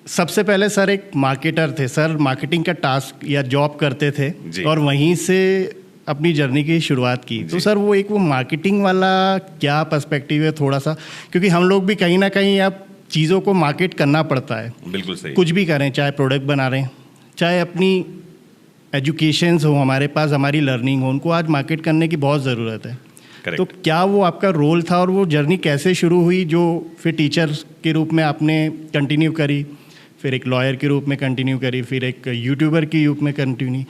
सबसे पहले सर एक मार्केटर थे सर, मार्केटिंग का टास्क या जॉब करते थे और वहीं से अपनी जर्नी की शुरुआत की। तो सर वो मार्केटिंग वाला क्या पर्सपेक्टिव है थोड़ा सा, क्योंकि हम लोग भी कहीं ना कहीं अब चीज़ों को मार्केट करना पड़ता है। बिल्कुल सही। कुछ भी करें, चाहे प्रोडक्ट बना रहे हैं, चाहे अपनी एजुकेशंस हो हमारे पास, हमारी लर्निंग हो, उनको आज मार्केट करने की बहुत ज़रूरत है। Correct. तो क्या वो आपका रोल था और वो जर्नी कैसे शुरू हुई जो फिर टीचर के रूप में आपने कंटिन्यू करी, फिर एक लॉयर के रूप में कंटिन्यू करी, फिर एक यूट्यूबर के रूप में कंटिन्यू,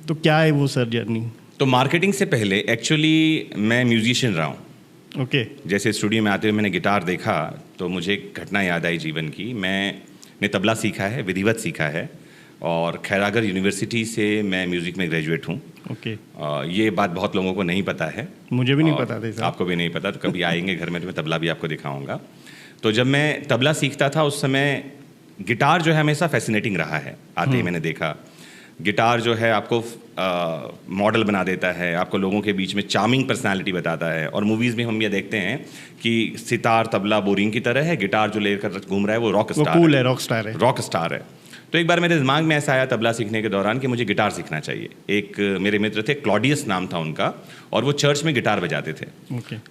तो क्या है वो सर जर्नी? तो मार्केटिंग से पहले एक्चुअली मैं म्यूजिशियन रहा हूँ। ओके। जैसे स्टूडियो में आते हुए मैंने गिटार देखा तो मुझे एक घटना याद आई जीवन की। मैंने तबला सीखा है, विधिवत सीखा है, और खैरागढ़ यूनिवर्सिटी से मैं म्यूज़िक में ग्रेजुएट हूँ। ओके। ये बात बहुत लोगों को नहीं पता है, मुझे भी नहीं पता था सर। आपको भी नहीं पता, तो कभी आएंगे घर में तो मैं तबला भी आपको दिखाऊंगा। तो जब मैं तबला सीखता था उस समय गिटार जो है हमेशा फैसिनेटिंग रहा है। आते ही मैंने देखा गिटार जो है आपको मॉडल बना देता है, आपको लोगों के बीच में चार्मिंग पर्सनालिटी बताता है। और मूवीज़ में हम ये देखते हैं कि सितार तबला बोरिंग की तरह है, गिटार जो लेकर घूम रहा है वो रॉक स्टार है, रॉक स्टार है। तो एक बार मेरे दिमाग में ऐसा आया तबला सीखने के दौरान कि मुझे गिटार सीखना चाहिए। एक मेरे मित्र थे, क्लॉडियस नाम था उनका, और वो चर्च में गिटार बजाते थे।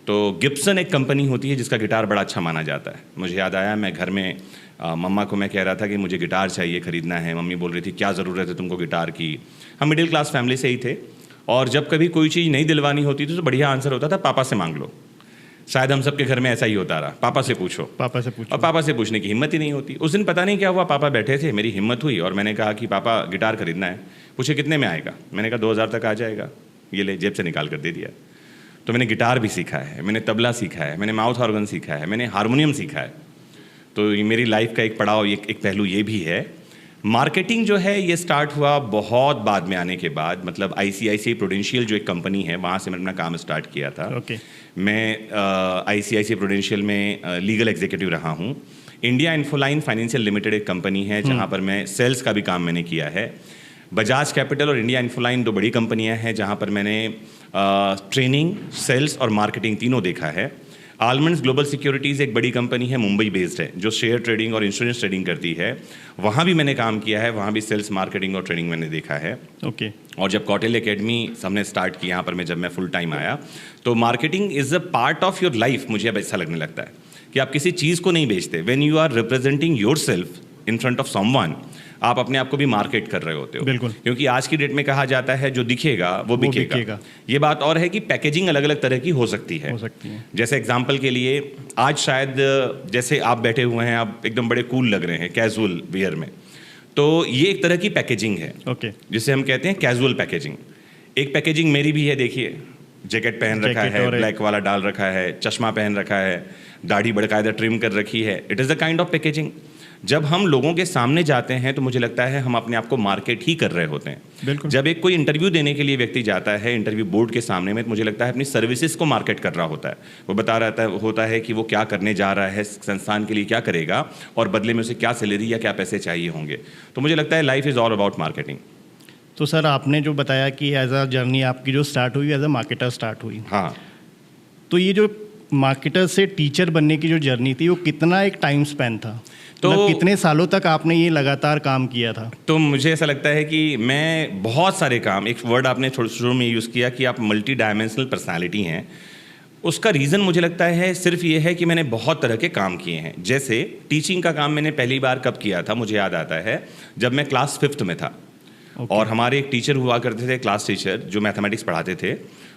तो गिब्सन एक कंपनी होती है जिसका गिटार बड़ा अच्छा माना जाता है। मुझे याद आया, मैं घर में मम्मा को मैं कह रहा था कि मुझे गिटार चाहिए, ख़रीदना है। मम्मी बोल रही थी क्या ज़रूरत है तुमको गिटार की। हम मिडिल क्लास फैमिली से ही थे, और जब कभी कोई चीज़ नहीं दिलवानी होती थी तो बढ़िया आंसर होता था पापा से मांग लो। शायद हम सबके घर में ऐसा ही होता रहा, पापा से पूछो। और पापा से पूछने की हिम्मत ही नहीं होती। उस दिन पता नहीं क्या हुआ, पापा बैठे थे, मेरी हिम्मत हुई और मैंने कहा कि पापा गिटार खरीदना है। पूछे कितने में आएगा? मैंने कहा 2000 तक आ जाएगा। ये ले, जेब से निकाल कर दे दिया। तो मैंने गिटार भी सीखा है, मैंने तबला सीखा है, मैंने माउथ ऑर्गन सीखा है, मैंने हारमोनियम सीखा है। तो ये मेरी लाइफ का एक पड़ाव, एक पहलू ये भी है। मार्केटिंग जो है ये स्टार्ट हुआ बहुत बाद में आने के बाद, मतलब ICICI प्रूडेंशियल जो एक कंपनी है वहाँ से मैंने अपना काम स्टार्ट किया था। मैं ICICI प्रूडेंशियल में लीगल एग्जीक्यूटिव रहा हूँ। इंडिया इन्फोलाइन फाइनेंशियल लिमिटेड एक कंपनी है जहाँ पर मैं सेल्स का भी काम मैंने किया है। बजाज कैपिटल और इंडिया इन्फोलाइन 2 बड़ी कंपनियाँ हैं जहाँ पर मैंने ट्रेनिंग, सेल्स और मार्केटिंग तीनों देखा है। आलमंड्स ग्लोबल सिक्योरिटीज़ एक बड़ी कंपनी है, मुंबई बेस्ड है, जो शेयर ट्रेडिंग और इंश्योरेंस ट्रेडिंग करती है। वहाँ भी मैंने काम किया है, वहाँ भी सेल्स, मार्केटिंग और ट्रेनिंग मैंने देखा है। ओके। और जब कौटिल्य एकेडमी हमने स्टार्ट की यहाँ पर, जब मैं फुल टाइम आया, तो marketing is a part of your life. मुझे अब ऐसा लगने लगता है कि आप किसी चीज़ को नहीं बेचते। When you are representing yourself in front of someone, आप अपने आप को भी मार्केट कर रहे होते हो। बिल्कुल। क्योंकि आज की डेट में कहा जाता है जो दिखेगा वो बिकेगा। ये बात और है कि पैकेजिंग अलग अलग तरह की हो सकती है। जैसे एग्जांपल के लिए आज शायद जैसे आप बैठे हुए हैं, आप एकदम बड़े कूल लग रहे हैं कैजुअल वियर में, तो ये एक तरह की पैकेजिंग है। जिसे हम कहते हैं कैजुअल पैकेजिंग। एक पैकेजिंग मेरी भी है, देखिए जैकेट पहन रखा है, ब्लैक वाला डाल रखा है, चश्मा पहन रखा है, दाढ़ी बड़कायदा ट्रिम कर रखी है। It is a kind of packaging. जब हम लोगों के सामने जाते हैं तो मुझे लगता है हम अपने आप को मार्केट ही कर रहे होते हैं। जब एक कोई इंटरव्यू देने के लिए व्यक्ति जाता है इंटरव्यू बोर्ड के सामने में, तो मुझे लगता है अपनी सर्विसेज को मार्केट कर रहा होता है। वो बता रहा होता है कि वो क्या करने जा रहा है, संस्थान के लिए क्या करेगा और बदले में उसे क्या सैलरी या क्या पैसे चाहिए होंगे। तो मुझे लगता है life is all about marketing. तो सर आपने जो बताया कि एज अ जर्नी आपकी जो स्टार्ट हुई, एज अ मार्केटर स्टार्ट हुई। हाँ। तो ये जो मार्केटर से टीचर बनने की जो जर्नी थी वो कितना एक टाइम स्पैन था? तो मतलब कितने सालों तक आपने ये लगातार काम किया था? तो मुझे ऐसा लगता है कि मैं बहुत सारे काम, एक वर्ड आपने शुरू में यूज़ किया कि आप मल्टी डायमेंशनल पर्सनालिटी हैं। उसका रीज़न मुझे लगता है सिर्फ ये है कि मैंने बहुत तरह के काम किए हैं। जैसे टीचिंग का काम मैंने पहली बार कब किया था, मुझे याद आता है जब मैं क्लास 5th में था। और हमारे एक टीचर हुआ करते थे, क्लास टीचर, जो मैथमेटिक्स पढ़ाते थे,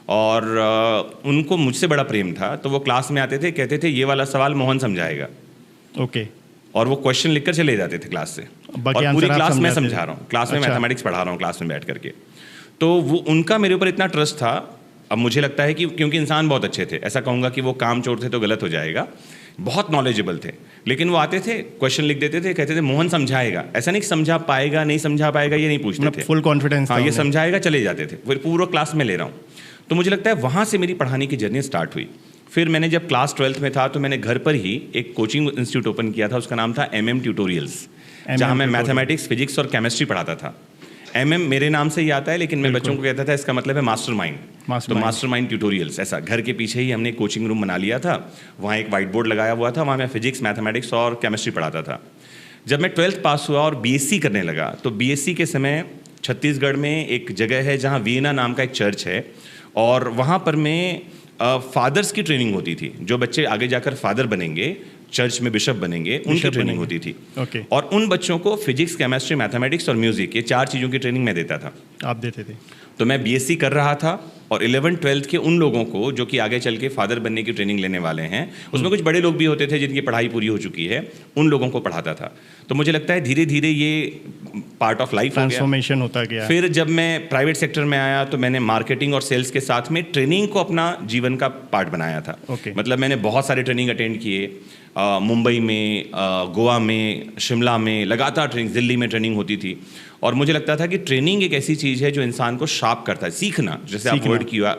और उनको मुझसे बड़ा प्रेम था। तो वो क्लास में आते थे, कहते थे ये वाला सवाल मोहन समझाएगा। और वो क्वेश्चन लिखकर चले जाते थे क्लास से, और पूरी क्लास में समझा रहा हूँ, क्लास में मैथमेटिक्स पढ़ा रहा हूँ, क्लास में बैठ करके। तो वो उनका मेरे ऊपर इतना ट्रस्ट था। अब मुझे लगता है कि क्योंकि इंसान बहुत अच्छे थे, ऐसा कहूँगा कि वो काम चोर थे तो गलत हो जाएगा, बहुत नॉलेजेबल थे। लेकिन वो आते थे, क्वेश्चन लिख देते थे, कहते थे मोहन समझाएगा। ऐसा नहीं समझा पाएगा, नहीं समझा पाएगा, ये नहीं पूछते थे, फुल कॉन्फिडेंस। हाँ, ये समझाएगा, चले जाते थे। फिर पूरा क्लास में ले रहा हूँ। तो मुझे लगता है वहाँ से मेरी पढ़ाने की जर्नी स्टार्ट हुई। फिर मैंने जब क्लास 12th में था तो मैंने घर पर ही एक कोचिंग इंस्टीट्यूट ओपन किया था, उसका नाम था MM ट्यूटोरियल्स, जहाँ मैं मैथमेटिक्स, फिजिक्स और केमिस्ट्री पढ़ाता था। MM मेरे नाम से ही आता है, लेकिन मैं बच्चों को कहता था इसका मतलब है मास्टरमाइंड। तो मास्टरमाइंड ट्यूटोरियल्स, ऐसा घर के पीछे ही हमने कोचिंग रूम बना लिया था। वहाँ एक वाइट बोर्ड लगाया हुआ था, वहाँ मैं फिजिक्स, मैथमेटिक्स और केमिस्ट्री पढ़ाता था। जब मैं 12th पास हुआ और बीएससी करने लगा, तो बीएससी के समय छत्तीसगढ़ में एक जगह है जहाँ वीना नाम का एक चर्च है, और वहाँ पर मैं फादर्स की ट्रेनिंग होती थी। जो बच्चे आगे जाकर फादर बनेंगे, चर्च में बिशप बनेंगे, उनकी ट्रेनिंग होती थी। और उन बच्चों को फिजिक्स, केमिस्ट्री, मैथमेटिक्स और म्यूजिक, ये 4 चीज़ों की ट्रेनिंग मैं देता था। आप देते थे? तो मैं बीएससी कर रहा था, और 11th 12th के उन लोगों को जो कि आगे चल के फादर बनने की ट्रेनिंग लेने वाले हैं, उसमें कुछ बड़े लोग भी होते थे जिनकी पढ़ाई पूरी हो चुकी है, उन लोगों को पढ़ाता था। तो मुझे लगता है धीरे धीरे ये पार्ट ऑफ लाइफ ट्रांसफॉर्मेशन होता गया। फिर जब मैं प्राइवेट सेक्टर में आया तो मैंने मार्केटिंग और सेल्स के साथ में ट्रेनिंग को अपना जीवन का पार्ट बनाया था। मतलब मैंने बहुत सारे ट्रेनिंग अटेंड किए, मुंबई में, गोवा में, शिमला में, लगातार ट्रेनिंग, दिल्ली में ट्रेनिंग होती थी। और मुझे लगता था कि ट्रेनिंग एक ऐसी चीज़ है जो इंसान को शार्प करता है। सीखना, जैसे आप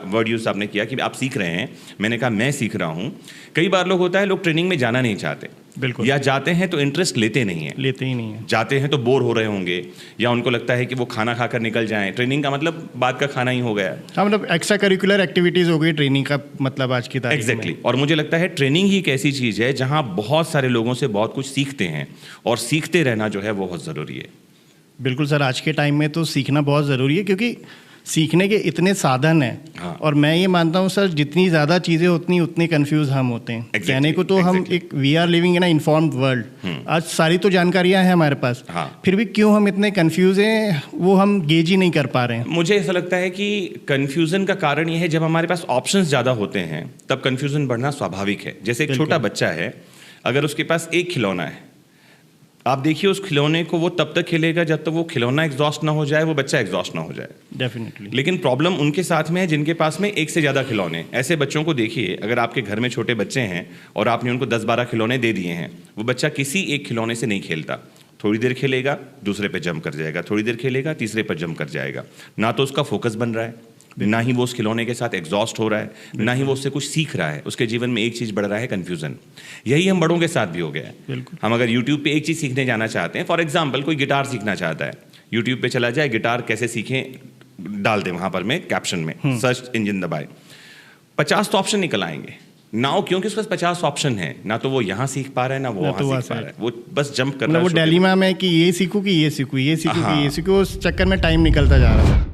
वर्ड यूज़ आपने किया कि आप सीख रहे हैं, मैंने कहा मैं सीख रहा हूँ। कई बार लोग होता है, लोग ट्रेनिंग में जाना नहीं चाहते, बिल्कुल, या जाते हैं तो इंटरेस्ट लेते नहीं हैं, लेते ही नहीं है। जाते हैं तो बोर हो रहे होंगे, या उनको लगता है कि वो खाना खाकर निकल जाएं। ट्रेनिंग का मतलब बाद का खाना ही हो गया। हाँ, मतलब एक्स्ट्रा करिकुलर एक्टिविटीज़ हो गई ट्रेनिंग का मतलब आज की तारीख में। एग्जैक्टली। और मुझे लगता है ट्रेनिंग ही एक ऐसी चीज़ है जहाँ बहुत सारे लोगों से बहुत कुछ सीखते हैं, और सीखते रहना जो है वो बहुत ज़रूरी है। बिल्कुल सर, आज के टाइम में तो सीखना बहुत ज़रूरी है, क्योंकि सीखने के इतने साधन हैं। हाँ। और मैं ये मानता हूँ सर, जितनी ज़्यादा चीज़ें उतने कंफ्यूज हम होते हैं। कहने को तो हम एक we are living in a informed world, आज सारी तो जानकारियाँ हैं हमारे पास। हाँ। फिर भी क्यों हम इतने कंफ्यूज हैं, वो हम गेज ही नहीं कर पा रहे हैं। मुझे ऐसा लगता है कि कन्फ्यूज़न का कारण ये है, जब हमारे पास ऑप्शंस ज़्यादा होते हैं तब कन्फ्यूज़न बढ़ना स्वाभाविक है। जैसे एक छोटा बच्चा है, अगर उसके पास एक खिलौना है, आप देखिए उस खिलौने को वो तब तक खेलेगा जब तक वो खिलौना एग्जॉस्ट ना हो जाए, वो बच्चा एग्जॉस्ट ना हो जाए। डेफिनेटली। लेकिन प्रॉब्लम उनके साथ में है जिनके पास में एक से ज़्यादा खिलौने। ऐसे बच्चों को देखिए, अगर आपके घर में छोटे बच्चे हैं और आपने उनको 10-12 खिलौने दे दिए हैं, वो बच्चा किसी एक खिलौने से नहीं खेलता। थोड़ी देर खेलेगा, दूसरे पे जंप कर जाएगा, थोड़ी देर खेलेगा, तीसरे पर जंप कर जाएगा। ना तो उसका फोकस बन रहा है, ना ही वो उस खिलौने के साथ एग्जॉस्ट हो रहा है, ना ही वो उससे कुछ सीख रहा है। उसके जीवन में एक चीज़ बढ़ रहा है, कन्फ्यूज़न। यही हम बड़ों के साथ भी हो गया है। हम अगर यूट्यूब पे एक चीज़ सीखने जाना चाहते हैं, फॉर एग्जांपल कोई गिटार सीखना चाहता है, यूट्यूब पे चला जाए, गिटार कैसे सीखें डाल दें, वहाँ पर में कैप्शन में सर्च इंजन दबाए, 50 तो ऑप्शन निकल आएंगे। नाउ क्योंकि उसके पास 50 ऑप्शन है, ना तो वो यहाँ सीख पा रहा है, ना वो वहाँ सीख पा रहा है, वो बस जंप कर रहा है। वो डिलेमा में कि ये सीखूं कि ये सीखूं, ये सीखूं कि ये सीखूं, उस चक्कर में टाइम निकलता जा रहा है।